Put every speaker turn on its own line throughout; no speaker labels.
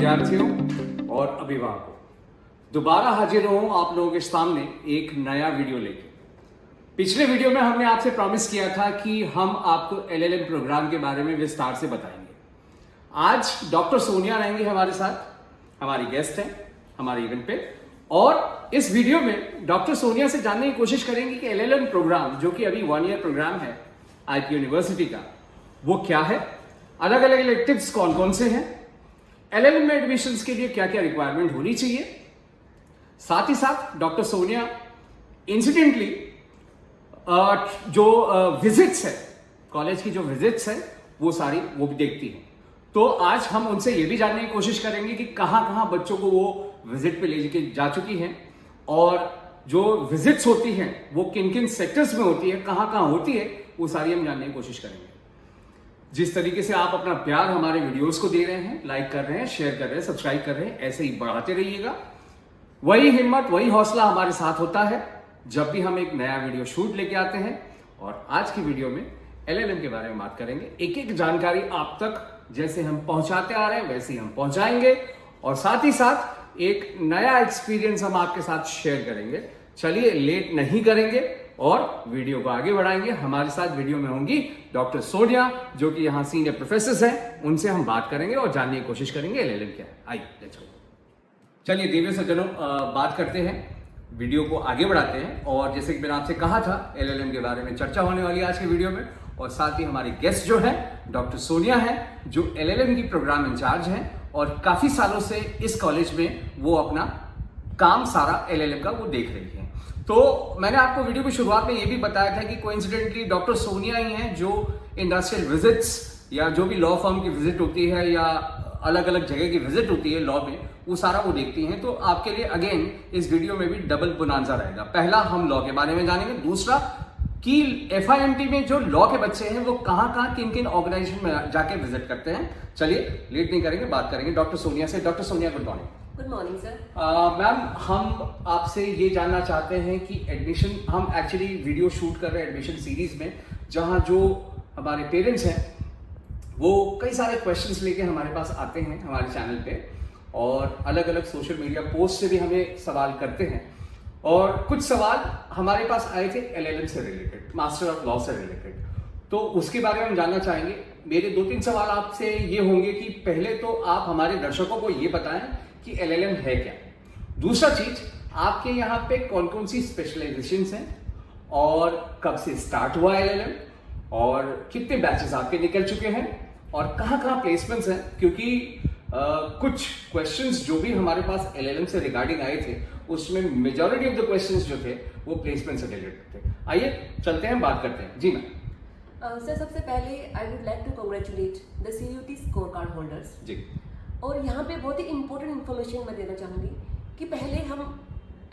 विद्यार्थियों और अभिभावकों, दोबारा हाजिर हूं आप लोगों के सामने एक नया वीडियो लेके। पिछले वीडियो में हमने आपसे प्रॉमिस किया था कि हम आपको एलएलएम प्रोग्राम के बारे में विस्तार से बताएंगे। आज डॉक्टर सोनिया रहेंगे हमारे साथ, हमारी गेस्ट हैं हमारे इवेंट पे, और इस वीडियो में डॉक्टर सोनिया से जानने की कोशिश करेंगे कि एलएलएम प्रोग्राम, जो कि अभी 1 ईयर प्रोग्राम है आईपी यूनिवर्सिटी का, वो क्या है, अलग अलग इलेक्टिव्स कौन कौन से हैं, एलएलएम में एडमिशंस के लिए क्या क्या रिक्वायरमेंट होनी चाहिए। साथ ही साथ डॉक्टर सोनिया इंसिडेंटली जो विजिट्स है, कॉलेज की जो विजिट्स है वो सारी वो भी देखती है। तो आज हम उनसे ये भी जानने की कोशिश करेंगे कि कहाँ कहाँ बच्चों को वो विजिट पे ले जा चुकी हैं, और जो विजिट्स होती हैं वो किन किन सेक्टर्स में होती है, कहाँ कहाँ होती है, वो सारी हम जानने की कोशिश करेंगे। जिस तरीके से आप अपना प्यार हमारे वीडियोस को दे रहे हैं, लाइक कर रहे हैं, शेयर कर रहे हैं, सब्सक्राइब कर रहे हैं, ऐसे ही बढ़ाते रहिएगा। वही हिम्मत, वही हौसला हमारे साथ होता है जब भी हम एक नया वीडियो शूट लेके आते हैं। और आज की वीडियो में एलएलएम के बारे में बात करेंगे। एक एक जानकारी आप तक जैसे हम पहुंचाते आ रहे हैं वैसे ही हम पहुंचाएंगे, और साथ ही साथ एक नया एक्सपीरियंस हम आपके साथ शेयर करेंगे। चलिए लेट नहीं करेंगे और वीडियो को आगे बढ़ाएंगे। हमारे साथ वीडियो में होंगी डॉक्टर सोनिया, जो कि यहाँ सीनियर प्रोफेसर हैं। उनसे हम बात करेंगे और जानने की कोशिश करेंगे एलएलएम क्या है। आइए लेट्स गो। चलिए दिव्य सज्जनों, बात करते हैं, वीडियो को आगे बढ़ाते हैं। और जैसे कि मैंने आपसे कहा था, एलएलएम के बारे में चर्चा होने वाली है आज के वीडियो में, और साथ ही हमारी गेस्ट जो है डॉक्टर सोनिया है, जो एलएलएम की प्रोग्राम इंचार्ज हैं, और काफी सालों से इस कॉलेज में वो अपना काम सारा एलएलएम का वो देख रही है। तो मैंने आपको वीडियो की शुरुआत में ये भी बताया था कि कोइंसिडेंटली डॉक्टर सोनिया ही हैं जो इंडस्ट्रियल विजिट्स या जो भी लॉ फर्म की विजिट होती है या अलग अलग जगह की विजिट होती है लॉ में, वो सारा वो देखती हैं। तो आपके लिए अगेन इस वीडियो में भी डबल बोनांजा रहेगा। पहला हम लॉ के बारे में जानेंगे, दूसरा कि एफआईएमटी में जो लॉ के बच्चे हैं वो कहाँ कहाँ किन किन ऑर्गेनाइजेशन में जाके विजिट करते हैं। चलिए लेट नहीं करेंगे, बात करेंगे डॉक्टर सोनिया से। Doctor Sonia, good morning.
Good morning sir.
Ma'am, हम आपसे ये जानना चाहते हैं कि एडमिशन, हम एक्चुअली वीडियो शूट कर रहे हैं एडमिशन सीरीज में, जहाँ जो हमारे पेरेंट्स हैं वो कई सारे क्वेश्चंस लेके हमारे पास आते हैं हमारे चैनल पे, और अलग अलग सोशल मीडिया पोस्ट से भी हमें सवाल करते हैं। और कुछ सवाल हमारे पास आए थे एलएलएम से रिलेटेड, मास्टर ऑफ लॉ से रिलेटेड, तो उसके बारे में हम जानना चाहेंगे। मेरे 2-3 सवाल आपसे ये होंगे कि पहले तो आप हमारे दर्शकों को ये बताएं कि एलएलएम है क्या। दूसरा चीज, आपके यहाँ पे कौन कौन सी स्पेशलाइजेशंस हैं, और कब से स्टार्ट हुआ एलएलएम, और कितने बैचेस आपके निकल चुके हैं, और कहाँ कहाँ प्लेसमेंट्स हैं। क्योंकि कुछ क्वेश्चंस जो भी हमारे पास एलएलएम से रिगार्डिंग आए थे, उसमें मेजॉरिटी ऑफ द क्वेश्चंस जो थे वो प्लेसमेंट से रिलेटेड थे। आइए चलते हैं, बात करते हैं। जी मैम।
सर, सबसे पहले I would like to congratulate the CUT score card holders
जी।
और यहाँ पे बहुत ही इंपॉर्टेंट इन्फॉर्मेशन मैं देना चाहूँगी कि पहले हम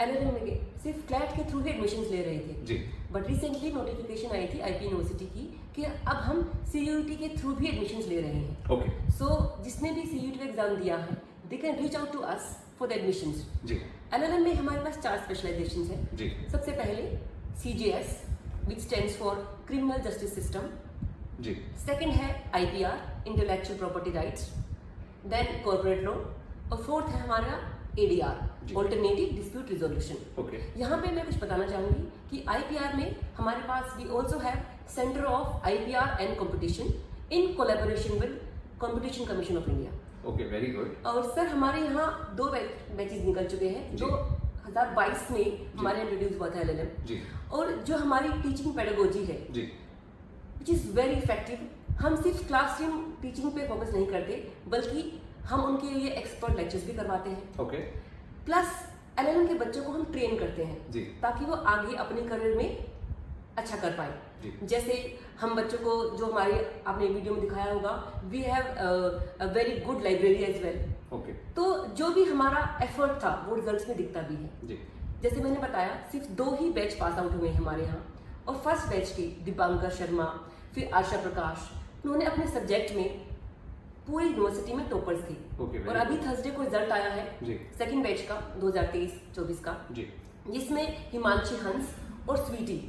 एलएलएम में सिर्फ क्लैट के थ्रू ही एडमिशन्स ले रहे थे
जी,
बट रिसेंटली नोटिफिकेशन आई थी आईपी यूनिवर्सिटी की कि अब हम सीयूटी के थ्रू भी एडमिशन्स ले रहे हैं।
ओके।
सो जिसने भी सीयूटी का एग्जाम दिया है, they can reach out to us for the admissions.
जी।
एलएलएम में हमारे पास 4 स्पेशलाइजेशंस हैं।
जी।
सबसे पहले CJS, which stands for Criminal Justice System.
जी।
सेकंड है IPR, Intellectual Property Rights. Then Corporate Law. और फोर्थ है हमारा ADR, Alternative Dispute Resolution.
Okay.
यहाँ पे मैं कुछ बताना चाहूँगी कि IPR में हमारे पास we also have Center of IPR and Competition in collaboration with Competition Commission of India.
Okay, very good.
और सर हमारे यहाँ 2 बैचेस निकल चुके हैं। 2022 में हमारे इंट्रोड्यूस हुआ था एलएलएम
जी।
और जो हमारी टीचिंग पेडागोजी है
जी,
विच इज़ वेरी इफेक्टिव। हम सिर्फ क्लासरूम टीचिंग पे फोकस नहीं करते, बल्कि हम उनके लिए एक्सपर्ट लेक्चर्स भी करवाते हैं।
ओके।
प्लस एलएलएम के बच्चों को हम ट्रेन करते हैं
जी।
ताकि वो आगे अपने करियर में अच्छा कर पाए।
जी।
जैसे हम बच्चों को, जो हमारे आपने वीडियो में दिखाया होगा, we have a very good library as well.
Okay.
तो जो भी हमारा एफर्ट था वो रिजल्ट्स में दिखता भी है।
जी।
जैसे मैंने बताया, सिर्फ 2 ही बैच पास आउट हुए हैं हमारे यहाँ, और फर्स्ट बैच के दीपांकर शर्मा, फिर आशा प्रकाश, उन्होंने अपने सब्जेक्ट में पूरी यूनिवर्सिटी में टॉपर्स थे।
Okay,
और अभी थर्सडे को रिजल्ट आया है
जी।
सेकंड बैच का 2023-24 का
जी।
जिसमें हिमांशी हंस और स्वीटी,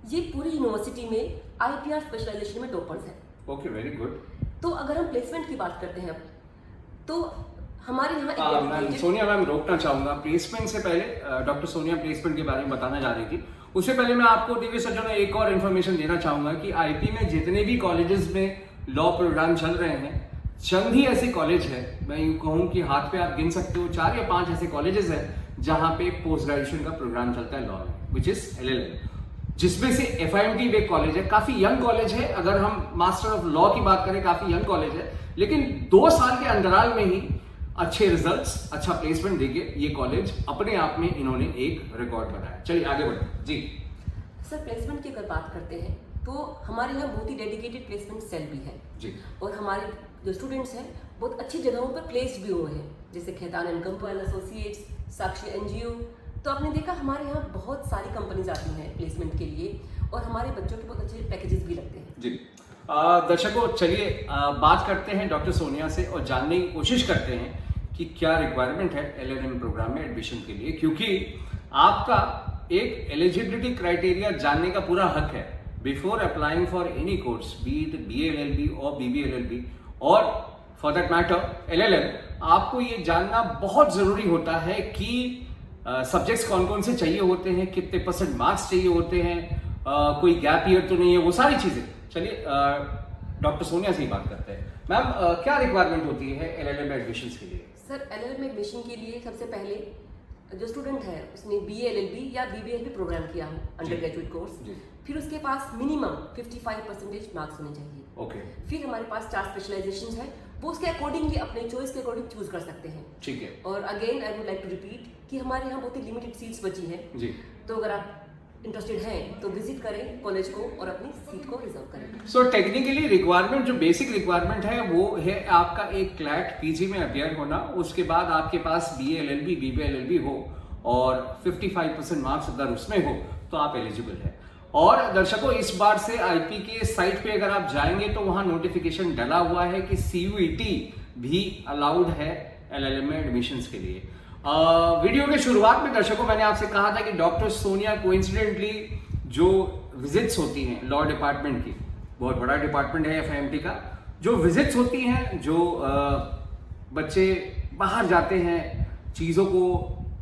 ये पूरी यूनिवर्सिटी में IPR स्पेशलाइजेशन में टॉपर्स हैं।
Okay, very good.
तो अगर हम प्लेसमेंट की बात करते हैं अब, तो हमारे यहाँ
मैम
educated-
सोनिया मैम रोकना चाहूंगा प्लेसमेंट से पहले। डॉक्टर सोनिया प्लेसमेंट के बारे में बताना जा रही थी, उससे पहले मैं आपको दिव्य सज्जनों एक और इन्फॉर्मेशन देना चाहूंगा कि आईपी में जितने भी कॉलेजेस में लॉ प्रोग्राम चल रहे हैं, चंद ही ऐसे कॉलेज है, मैं यूं कहूं कि हाथ पे आप गिन सकते हो 4 या 5 ऐसे कॉलेजेस हैं जहां पे पोस्ट ग्रेजुएशन का प्रोग्राम चलता है लॉ में, विच इज LLM, जिसमें से FIMT भी एक कॉलेज है। काफी यंग कॉलेज है, अगर हम मास्टर ऑफ लॉ की बात करें काफी यंग कॉलेज है, लेकिन 2 साल के अंतराल में ही अच्छे रिजल्ट्स, अच्छा प्लेसमेंट देके ये कॉलेज अपने आप में इन्होंने एक रिकॉर्ड बनाया। चलिए आगे बढ़ते जी।
सर प्लेसमेंट की अगर बात करते हैं तो हमारे यहाँ बहुत ही डेडिकेटेड प्लेसमेंट सेल भी है
जी।
और हमारे जो स्टूडेंट्स हैं बहुत अच्छी जगहों पर प्लेस्ड भी हुए हैं, जैसे खेतान एंड कंपल एसोसिएट्स, साक्षी NGO। तो आपने देखा हमारे यहाँ बहुत सारी कंपनीज आती हैं प्लेसमेंट के लिए और हमारे बच्चों के बहुत अच्छे पैकेजेस भी लगते हैं।
जी दर्शकों, चलिए बात करते हैं डॉक्टर सोनिया से और जानने की कोशिश करते हैं कि क्या रिक्वायरमेंट है LLM प्रोग्राम में एडमिशन के लिए, क्योंकि आपका एक एलिजिबिलिटी क्राइटेरिया जानने का पूरा हक है before applying for any course, B it BA LLB और BB LLB और फॉर दैट मैटर LLM। आपको ये जानना बहुत जरूरी होता है कि सब्जेक्ट्स कौन कौन से चाहिए होते हैं, कितने % मार्क्स चाहिए होते हैं, कोई गैप ईयर तो नहीं है, वो सारी चीजें। चलिए डॉक्टर सोनिया से ही बात करते हैं। मैम क्या रिक्वायरमेंट होती है LLM एडमिशन के लिए?
सर LLM एडमिशन के लिए सबसे पहले जो स्टूडेंट है उसने BA LLB या BB LLB प्रोग्राम किया हो अंडर ग्रेजुएट कोर्स, फिर उसके पास मिनिमम 55% मार्क्स होने चाहिए।
ओके।
फिर हमारे पास 4 स्पेशलाइजेशन है, वो उसके अकॉर्डिंगली अपने चॉइस के अकॉर्डिंग चूज कर सकते हैं।
ठीक है।
और again I would like to repeat कि हमारे यहाँ बहुत ही लिमिटेड सीट्स बची हैं
जी।
तो अगर आप इंटरेस्टेड हैं तो विजिट करें कॉलेज को और अपनी सीट को रिजर्व करें।
सो टेक्निकली रिक्वायरमेंट, जो बेसिक रिक्वायरमेंट है वो है आपका एक क्लैट PG में अपियर होना, उसके बाद आपके पास BA LLB BB LLB हो और 55% मार्क्स अगर उसमें हो तो आप एलिजिबल है। और दर्शकों, इस बार से IP के साइट पे अगर आप जाएंगे तो वहां नोटिफिकेशन डला हुआ है कि CUET भी अलाउड है LLM में एडमिशंस के लिए। वीडियो के शुरुआत में दर्शकों मैंने आपसे कहा था कि डॉक्टर सोनिया कोइंसिडेंटली जो विजिट्स होती हैं लॉ डिपार्टमेंट की, बहुत बड़ा डिपार्टमेंट है FIMT का, जो विजिट्स होती हैं, जो बच्चे बाहर जाते हैं चीज़ों को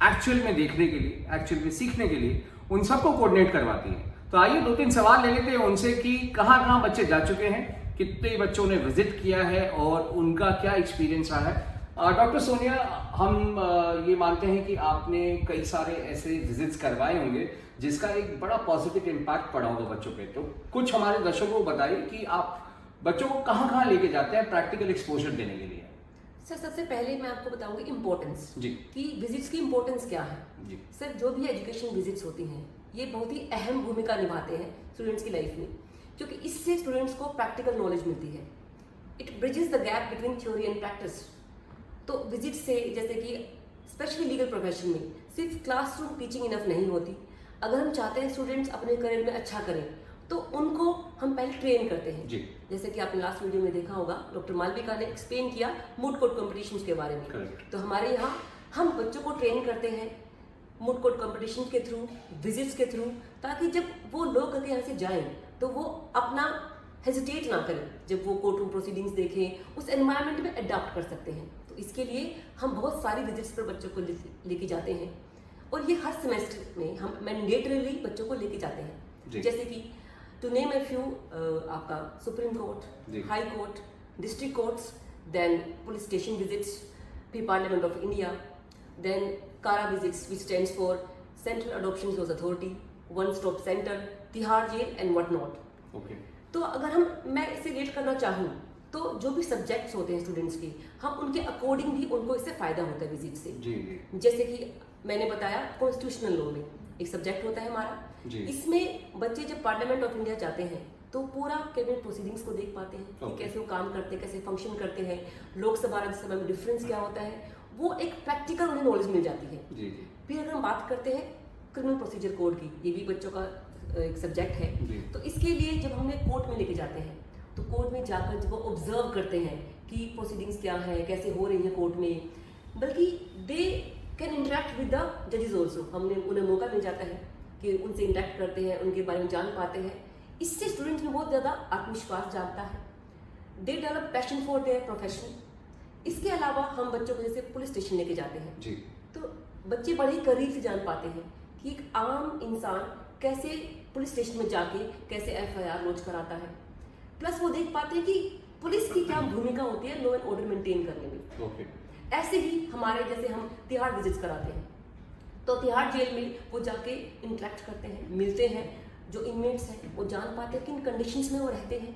एक्चुअल में देखने के लिए, एक्चुअल में सीखने के लिए, उन सबको कोऑर्डिनेट करवाती हैं। तो आइए 2-3 सवाल ले लेते हैं उनसे कि कहाँ कहाँ बच्चे जा चुके हैं, कितने बच्चों ने विजिट किया है और उनका क्या एक्सपीरियंस रहा है। डॉक्टर सोनिया, हम ये मानते हैं कि आपने कई सारे ऐसे विजिट्स करवाए होंगे जिसका एक बड़ा पॉजिटिव इम्पैक्ट पड़ा होगा बच्चों पे, तो कुछ हमारे दर्शकों को बताइए कि आप बच्चों को कहाँ कहाँ लेके जाते हैं प्रैक्टिकल एक्सपोजर देने के लिए।
सर सबसे पहले मैं आपको बताऊंगी इम्पोर्टेंस
जी
कि विजिट्स की इम्पोर्टेंस क्या है।
जी
सर जो भी एजुकेशन विजिट्स होती हैं ये बहुत ही अहम भूमिका निभाते हैं स्टूडेंट्स की लाइफ में, क्योंकि इससे स्टूडेंट्स को प्रैक्टिकल नॉलेज मिलती है। It bridges the gap between theory and practice. तो विजिट से, जैसे कि स्पेशली लीगल प्रोफेशन में सिर्फ क्लासरूम टीचिंग इनफ नहीं होती। अगर हम चाहते हैं स्टूडेंट्स अपने करियर में अच्छा करें तो उनको हम पहले ट्रेन करते हैं।
जी।
जैसे कि आपने लास्ट वीडियो में देखा होगा, डॉक्टर मालविका ने एक्सप्लेन किया मूड कोर्ट कॉम्पिटिशन्स के बारे में।
Correct.
तो हमारे यहाँ हम बच्चों को ट्रेन करते हैं मूड कोर्ट कॉम्पिटिशन के थ्रू, विजिट्स के थ्रू, ताकि जब वो लोग अगर यहाँ से जाएं तो वो अपना हेजिटेट ना करें, जब वो कोर्ट रूम प्रोसीडिंग्स देखें उस एनवायरनमेंट में अडॉप्ट कर सकते हैं। तो इसके लिए हम बहुत सारी विजिट्स पर बच्चों को लेके जाते हैं और ये हर सेमेस्टर में हम मैंडेटरीली बच्चों को लेके जाते हैं। जैसे कि टू नेम ए फ्यू, आपका supreme court, high court, district courts, then police station visits, फिर parliament of India, then CARA visits which stands for central adoption resource authority, one stop centre, Tihar jail and what not.
Okay.
तो अगर मैं इसे rate करना चाहूँ तो जो भी सब्जेक्ट्स होते हैं स्टूडेंट्स के, हम उनके अकॉर्डिंग भी उनको इससे फायदा होता है विजिट से।
जी जी।
जैसे कि मैंने बताया कॉन्स्टिट्यूशनल लॉ में एक सब्जेक्ट होता है हमारा, इसमें बच्चे जब पार्लियामेंट ऑफ इंडिया जाते हैं तो पूरा कैबिनेट प्रोसीडिंग्स को देख पाते हैं कि कैसे वो काम करते हैं, कैसे फंक्शन करते हैं, लोकसभा राज्यसभा में डिफरेंस क्या होता है, वो एक प्रैक्टिकल उन्हें नॉलेज मिल जाती है।
जी जी।
फिर अगर हम बात करते हैं क्रिमिनल प्रोसीजर कोड की, ये भी बच्चों का एक सब्जेक्ट है। तो इसके लिए जब हमें कोर्ट में लेके जाते हैं तो कोर्ट में जाकर जब वो ऑब्जर्व करते हैं कि प्रोसीडिंग्स क्या है, कैसे हो रही है कोर्ट में, बल्कि they can interact with the जजेस ऑल्सो, उन्हें मौका मिल जाता है कि उनसे इंटरेक्ट करते हैं, उनके बारे में जान पाते हैं। इससे स्टूडेंट्स में बहुत ज़्यादा आत्मविश्वास जागता है। They develop passion for their profession, इसके अलावा हम बच्चों को जैसे पुलिस स्टेशन लेके जाते हैं
जी।
तो बच्चे बड़े ही करीब से जान पाते हैं कि एक आम इंसान कैसे पुलिस स्टेशन में जाके कैसे FIR लॉन्च कराता है। प्लस वो देख पाते हैं कि पुलिस की क्या भूमिका होती है लॉ एंड ऑर्डर मेंटेन करने में।
ओके।
ऐसे ही हमारे जैसे हम तिहाड़ विजिट्स कराते हैं तो तिहाड़ जेल में वो जाके इंटरेक्ट करते हैं, मिलते हैं, जो इनमेट्स हैं वो जान पाते हैं कि इन कंडीशंस में वो रहते हैं,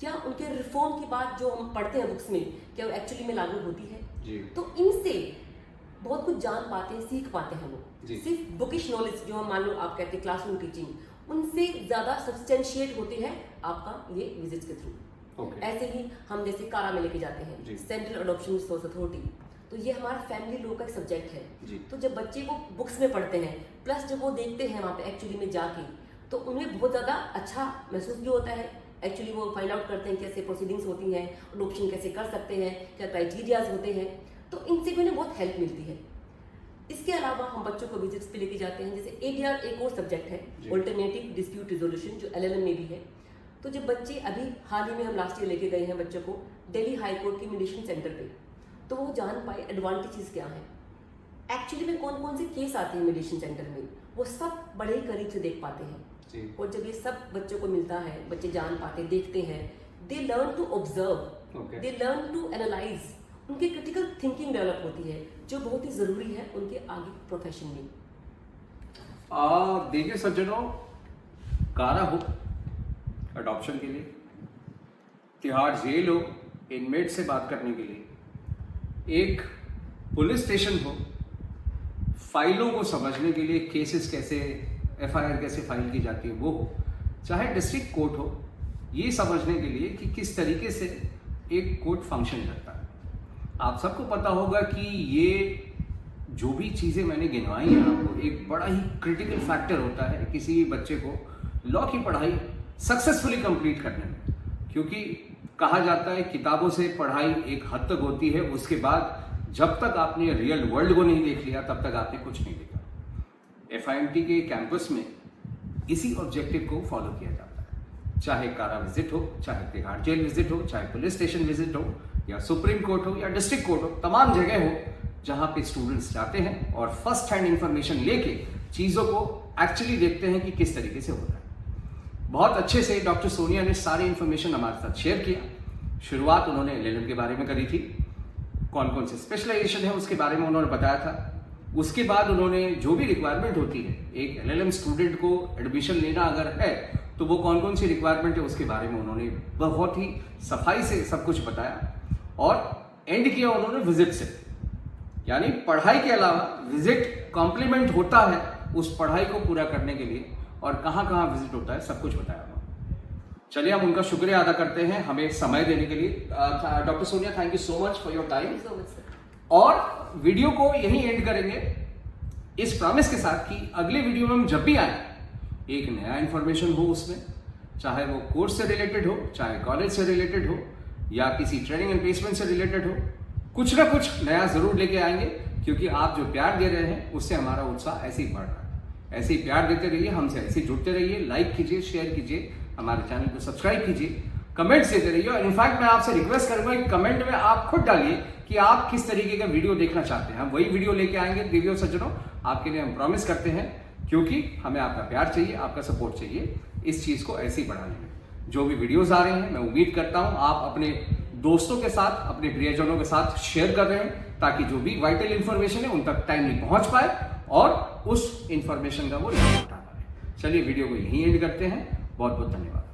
क्या उनके रिफॉर्म की बात जो हम पढ़ते हैं बुक्स में क्या वो एक्चुअली में लागू होती है
जी।
तो इनसे बहुत कुछ जान पाते हैं, सीख पाते हैं
जी।
लोग। सिर्फ बुकिश नॉलेज जो हम मान लो आप कहते हैं क्लासरूम टीचिंग उनसे ज्यादा सब्सटेंशिएट होती है आपका ये विजिट्स के थ्रू।
ओके।
ऐसे ही हम जैसे कारा में लेके जाते हैं
जी।
सेंट्रल अडॉप्शन रिसोर्स अथॉरिटी, तो ये हमारा फैमिली लॉ का एक सब्जेक्ट है।
जी।
तो जब बच्चे वो बुक्स में पढ़ते हैं प्लस जब वो देखते हैं वहाँ पे एक्चुअली में जाके तो उन्हें बहुत ज़्यादा अच्छा महसूस भी होता है। एक्चुअली वो फाइंड आउट करते हैं कैसे प्रोसीडिंग्स होती हैं, अडॉप्शन कैसे कर सकते हैं, क्या क्राइटेरियाज होते हैं, तो इनसे भी उन्हें बहुत हेल्प मिलती है। इसके अलावा हम बच्चों को विजिट्स पे लेके जाते हैं जैसे ADR एक और सब्जेक्ट है, ऑल्टरनेटिव डिस्प्यूट रिजोल्यूशन, जो LLM में भी है। तो जब बच्चे अभी हाल ही में हम लास्ट ईयर लेके गए हैं बच्चों को दिल्ली हाई कोर्ट की मीडिएशन सेंटर पे, तो वो जान पाए एडवांटेजेस क्या है, एक्चुअली में कौन कौन से केस आते हैं मीडिएशन सेंटर में, वो सब बड़े ही करीब से देख पाते हैं
जी।
और जब ये सब बच्चों को मिलता है, बच्चे जान पाते देखते हैं, they learn to observe, they learn to analyse, उनकी क्रिटिकल थिंकिंग डेवलप होती है जो बहुत ही जरूरी है उनके आगे प्रोफेशन में।
देखिए सज्जनों, कारा हो अडॉप्शन के लिए, तिहाड़ जेल हो इनमेट से बात करने के लिए, एक पुलिस स्टेशन हो फाइलों को समझने के लिए, केसेस कैसे FIR कैसे फाइल की जाती है वो हो, चाहे डिस्ट्रिक्ट कोर्ट हो ये समझने के लिए कि किस तरीके से एक कोर्ट फंक्शन करता है। आप सबको पता होगा कि ये जो भी चीज़ें मैंने गिनवाई हैं आपको, एक बड़ा ही क्रिटिकल फैक्टर होता है किसी भी बच्चे को लॉ की पढ़ाई सक्सेसफुली कंप्लीट करने में, क्योंकि कहा जाता है किताबों से पढ़ाई एक हद तक होती है, उसके बाद जब तक आपने रियल वर्ल्ड को नहीं देख लिया तब तक आपने कुछ नहीं देखा। FIMT के कैंपस में इसी ऑब्जेक्टिव को फॉलो किया जाता है, चाहे कारा विजिट हो, चाहे तिहाड़ जेल विजिट हो, चाहे पुलिस स्टेशन विजिट हो, या सुप्रीम कोर्ट हो या डिस्ट्रिक्ट कोर्ट हो, तमाम जगह हो जहां पे स्टूडेंट्स जाते हैं और फर्स्ट हैंड इंफॉर्मेशन लेके चीज़ों को एक्चुअली देखते हैं कि किस तरीके से होता है। बहुत अच्छे से डॉक्टर सोनिया ने सारी इंफॉर्मेशन हमारे साथ शेयर किया। शुरुआत उन्होंने LLM के बारे में करी थी, कौन कौन से स्पेशलाइजेशन है उसके बारे में उन्होंने बताया था। उसके बाद उन्होंने जो भी रिक्वायरमेंट होती है एक LLM स्टूडेंट को एडमिशन लेना अगर है तो वो कौन कौन सी रिक्वायरमेंट है उसके बारे में उन्होंने बहुत ही सफाई से सब कुछ बताया और एंड किया उन्होंने विजिट से, यानी पढ़ाई के अलावा विजिट कॉम्प्लीमेंट होता है उस पढ़ाई को पूरा करने के लिए, और कहाँ कहाँ विजिट होता है सब कुछ बताया उन्होंने। चलिए हम उनका शुक्रिया अदा करते हैं हमें समय देने के लिए। Doctor Sonia, thank you so much for your time. और वीडियो को यहीं एंड करेंगे इस प्रॉमिस के साथ कि अगले वीडियो में हम जब भी आए एक नया इंफॉर्मेशन हो उसमें, चाहे वो कोर्स से रिलेटेड हो, चाहे कॉलेज से रिलेटेड हो, या किसी ट्रेनिंग एंड प्लेसमेंट से रिलेटेड हो, कुछ ना कुछ नया जरूर लेके आएंगे, क्योंकि आप जो प्यार दे रहे हैं उससे हमारा उत्साह ऐसे ही बढ़ रहा है। ऐसे ही प्यार देते रहिए, हमसे ऐसे ही जुड़ते रहिए, लाइक कीजिए, शेयर कीजिए, हमारे चैनल को सब्सक्राइब कीजिए, कमेंट्स देते रहिए। और इनफैक्ट मैं आपसे रिक्वेस्ट करूंगा कि कमेंट में आप खुद डालिए कि आप किस तरीके का वीडियो देखना चाहते हैं, हम वही वीडियो लेके आएंगे। देवियों सज्जनों, आपके लिए हम प्रॉमिस करते हैं, क्योंकि हमें आपका प्यार चाहिए, आपका सपोर्ट चाहिए इस चीज को ऐसे ही बढ़ाने में। जो भी वीडियोस आ रहे हैं मैं उम्मीद करता हूं आप अपने दोस्तों के साथ, अपने प्रियजनों के साथ शेयर कर रहे हैं, ताकि जो भी वाइटल इंफॉर्मेशन है उन तक टाइमली पहुंच पाए और उस इंफॉर्मेशन का वो लाभ उठा पाए। चलिए वीडियो को यहीं एंड करते हैं। बहुत बहुत धन्यवाद।